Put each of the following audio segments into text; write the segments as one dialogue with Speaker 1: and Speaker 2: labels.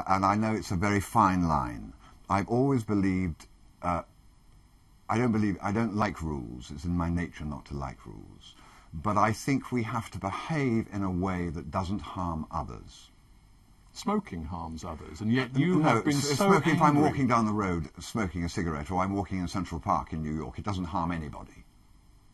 Speaker 1: and I know it's a very fine line. I've always believed, I don't like rules. It's in my nature not to like rules. But I think we have to behave in a way that doesn't harm others.
Speaker 2: Smoking harms others, and yet you have been so
Speaker 1: smoking,
Speaker 2: angry.
Speaker 1: if I'm walking down the road smoking a cigarette, or I'm walking in Central Park in New York, it doesn't harm anybody,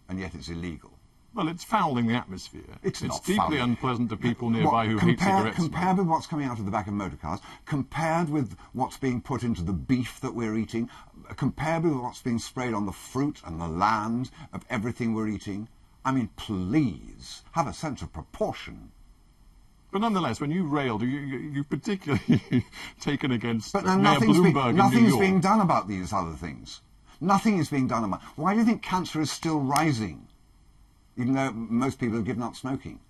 Speaker 1: and yet it's illegal.
Speaker 2: Well, it's fouling the atmosphere.
Speaker 1: It's not
Speaker 2: deeply
Speaker 1: fouling.
Speaker 2: unpleasant to people nearby who hate cigarettes.
Speaker 1: Compared with what's coming out of the back of motor cars, compared with what's being put into the beef that we're eating, compared with what's being sprayed on the fruit and the land of everything we're eating, I mean, please, have a sense of proportion.
Speaker 2: But nonetheless, when you railed, you particularly taken against
Speaker 1: But
Speaker 2: Mayor
Speaker 1: nothing's
Speaker 2: Bloomberg in New
Speaker 1: nothing's
Speaker 2: York.
Speaker 1: being done about these other things. Nothing is being done about. Why do you think cancer is still rising, even though most people have given up smoking?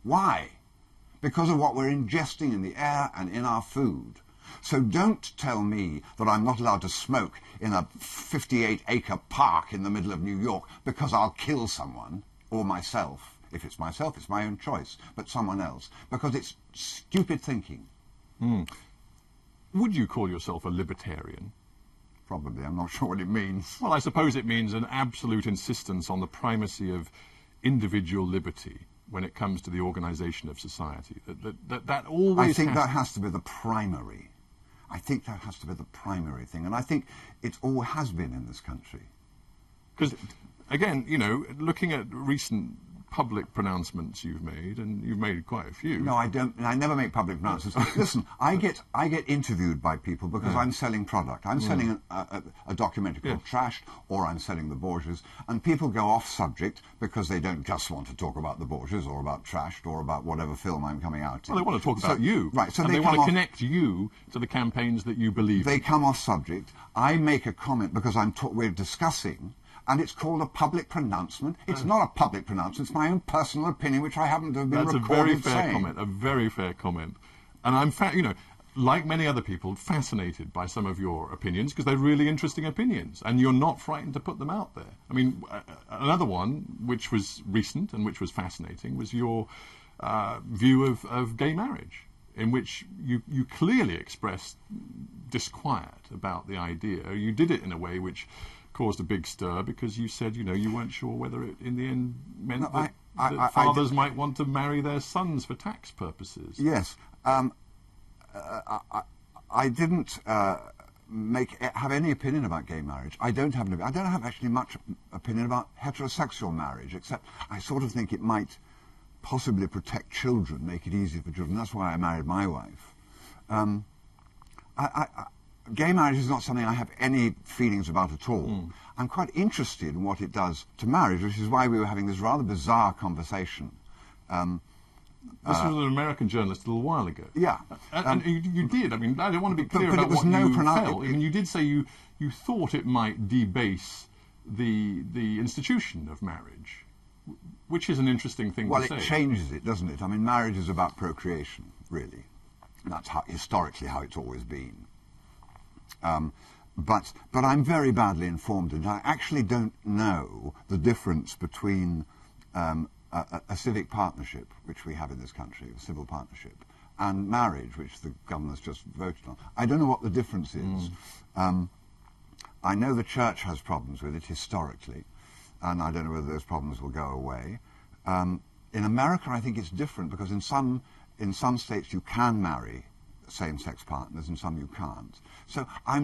Speaker 1: Why? Because of what we're ingesting in the air and in our food. So don't tell me that I'm not allowed to smoke in a 58-acre park in the middle of New York because I'll kill someone, or myself. If it's myself, it's my own choice, but someone else, because it's stupid thinking.
Speaker 2: Would you call yourself a libertarian?
Speaker 1: Probably. I'm not sure what it means.
Speaker 2: Well, I suppose it means an absolute insistence on the primacy of individual liberty when it comes to the organisation of society. That always
Speaker 1: I think that has to be the primary. I think that has to be the primary thing, and I think it all has been in this country.
Speaker 2: Because, again, you know, looking at recent public pronouncements you've made, and you've made quite a few.
Speaker 1: No, I don't. I never make public pronouncements. Listen, I get interviewed by people because I'm selling product. I'm selling a documentary called Trashed, or I'm selling the Borgias, and people go off subject because they don't just want to talk about the Borgias or about Trashed or about whatever film I'm coming out in.
Speaker 2: Well, they want to talk about you,
Speaker 1: right? So
Speaker 2: and they
Speaker 1: come
Speaker 2: want to connect you to the campaigns that you believe in.
Speaker 1: They come off subject. I make a comment because we're discussing. And it's called a public pronouncement. It's not a public pronouncement. It's my own personal opinion, which I happen to have been recorded saying.
Speaker 2: That's a very fair comment. A very fair comment. And I'm, you know, like many other people, fascinated by some of your opinions because they're really interesting opinions, and you're not frightened to put them out there. I mean, another one which was recent and which was fascinating was your view of gay marriage, in which you clearly expressed disquiet about the idea. You did it in a way which caused a big stir because you said, you know, you weren't sure whether it in the end meant that fathers might want to marry their sons for tax purposes.
Speaker 1: Yes. I didn't have any opinion about gay marriage. I don't have actually much opinion about heterosexual marriage, except I sort of think it might possibly protect children, make it easier for children. That's why I married my wife. Gay marriage is not something I have any feelings about at all. I'm quite interested in what it does to marriage, which is why we were having this rather bizarre conversation.
Speaker 2: This was an American journalist a little while ago.
Speaker 1: Yeah.
Speaker 2: And you did. I mean, I don't want to be clear about what you felt. I mean, you did say you thought it might debase the institution of marriage, which is an interesting thing to say.
Speaker 1: Well, it changes it, doesn't it? I mean, marriage is about procreation, really. That's historically how it's always been. But I'm very badly informed, and I actually don't know the difference between a civic partnership, which we have in this country, a civil partnership, and marriage, which the governor's just voted on. I don't know what the difference is. I know the church has problems with it historically, and I don't know whether those problems will go away. In America, I think it's different, because in some states you can marry same-sex partners and some you can't. So I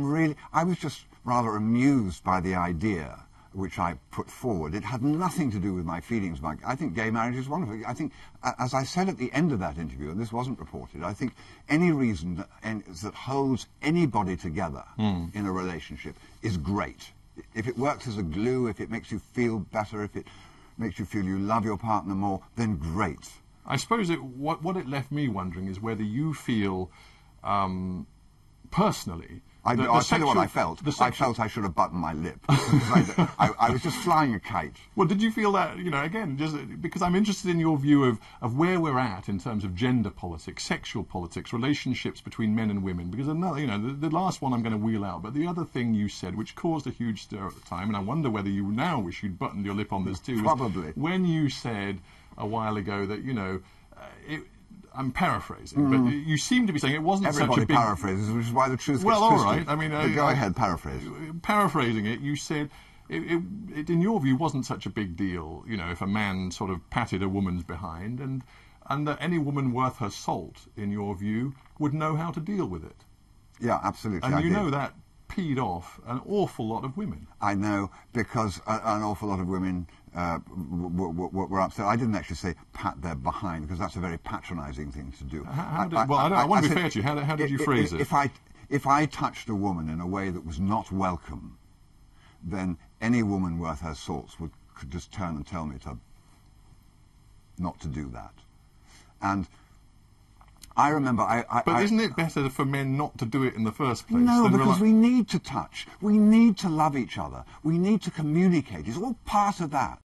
Speaker 1: was just rather amused by the idea which I put forward. It had nothing to do with my feelings. I think gay marriage is wonderful. I think, as I said at the end of that interview, and this wasn't reported, I think any reason that holds anybody together in a relationship is great. If it works as a glue, if it makes you feel better, if it makes you feel you love your partner more, then great.
Speaker 2: I suppose what it left me wondering is whether you feel personally...
Speaker 1: I'll tell you what I felt. I felt I should have buttoned my lip. I was just flying a kite.
Speaker 2: Well, did you feel that, you know, again, just because I'm interested in your view of where we're at in terms of gender politics, sexual politics, relationships between men and women, because another, you know, the last one I'm going to wheel out, but the other thing you said, which caused a huge stir at the time, and I wonder whether you now wish you'd buttoned your lip on this too,
Speaker 1: probably,
Speaker 2: when you said a while ago that, you know, I'm paraphrasing, but you seem to be saying it wasn't such
Speaker 1: Everybody
Speaker 2: a big...
Speaker 1: paraphrases, which is why the truth
Speaker 2: Well,
Speaker 1: gets
Speaker 2: all
Speaker 1: twisted.
Speaker 2: right. I mean,
Speaker 1: But go ahead, paraphrase.
Speaker 2: Paraphrasing it, you said it, in your view, wasn't such a big deal, you know, if a man sort of patted a woman's behind, and that any woman worth her salt, in your view, would know how to deal with it.
Speaker 1: Yeah, absolutely.
Speaker 2: And
Speaker 1: I
Speaker 2: you
Speaker 1: did.
Speaker 2: know that peed off an awful lot of women.
Speaker 1: I know, because an awful lot of women were upset. I didn't actually say pat their behind, because that's a very patronising thing to do.
Speaker 2: I want to be fair to you. How did you phrase it?
Speaker 1: If I touched a woman in a way that was not welcome, then any woman worth her salt could just turn and tell me not to do that. And I remember
Speaker 2: But isn't it better for men not to do it in the first place?
Speaker 1: No,
Speaker 2: than
Speaker 1: because we need to touch. We need to love each other. We need to communicate. It's all part of that.